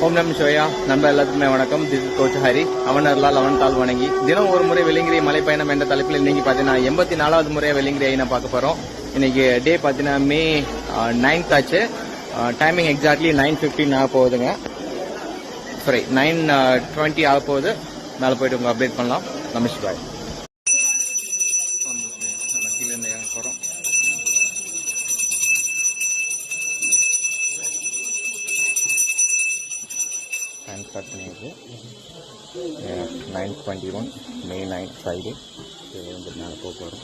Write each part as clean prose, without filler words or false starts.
ஓம் நம சிவாயா. நண்பர் எல்லாத்துக்குமே வணக்கம். This is coach Hari. அவனர்லால் அவன் தாள் வணங்கி தினம் ஒரு முறை வெள்ளிங்கிரி மலைப்பயணம் என்ற தலைப்பில் இன்னைக்கு பார்த்தீங்கன்னா 84வது முறையாக வெள்ளிங்கிரி ஐயா பார்க்க போகிறோம். இன்னைக்கு டே பார்த்தீங்கன்னா மே 9th ஆச்சு. டைமிங் எக்ஸாக்ட்லி 9:15 ஆக போகுதுங்க. சாரி 9:20 ஆக போகுது. மேலே போயிட்டு உங்க அப்டேட் பண்ணலாம். நம சிவாய். கீழே இருந்து இறங்க போகிறோம். டைம் ஸ்டார்ட் பண்ணியாச்சு. 9:21 மே 9 ஃப்ரைடே. வந்து மேலே போக போகிறோம்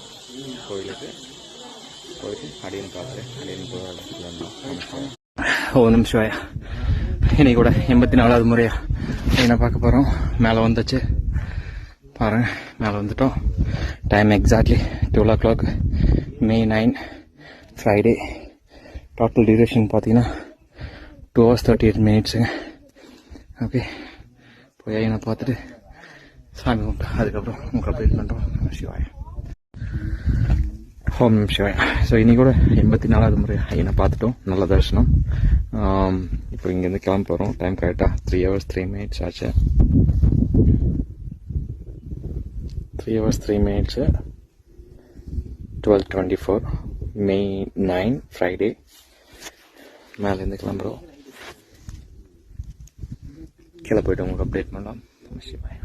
கோயிலுக்கு. போயிட்டு அடியன் பார்க்குறேன். அடியன் போய் ஓ நிமிஷம். இன்னைக்கு கூட 84வது முறையா என்ன பார்க்க போகிறோம். மேலே வந்துச்சு பாருங்க. மேலே வந்துட்டோம். டைம் எக்ஸாக்ட்லி 12 o'clock மே 9 ஃப்ரைடே. டோட்டல் டியூரேஷன் பார்த்தீங்கன்னா 2 hours 38 minutes. ஓகே, போய் ஐயனை பார்த்துட்டு சாமி கும்பிட்டு அதுக்கப்புறம் உங்களுக்கு அப்டேட் பண்ணுறோம். சிவாய ஹோம் சிவாய. ஸோ இன்னைக்கு கூட 84வது முறை ஐயனை பார்த்துட்டோம். நல்ல தரிசனம். இப்போ இங்கேருந்து கிளம்ப போகிறோம். டைம் கரெக்டாக 3 hours 3 minutes ஆச்சு. 3 hours 3 minutes 12:24 மே 9 ஃப்ரைடே. மேலேருந்து கிளம்புறோம். கீழே போய்ட்டு உங்களுக்கு அப்டேட் பண்ணலாம். சிவாய்.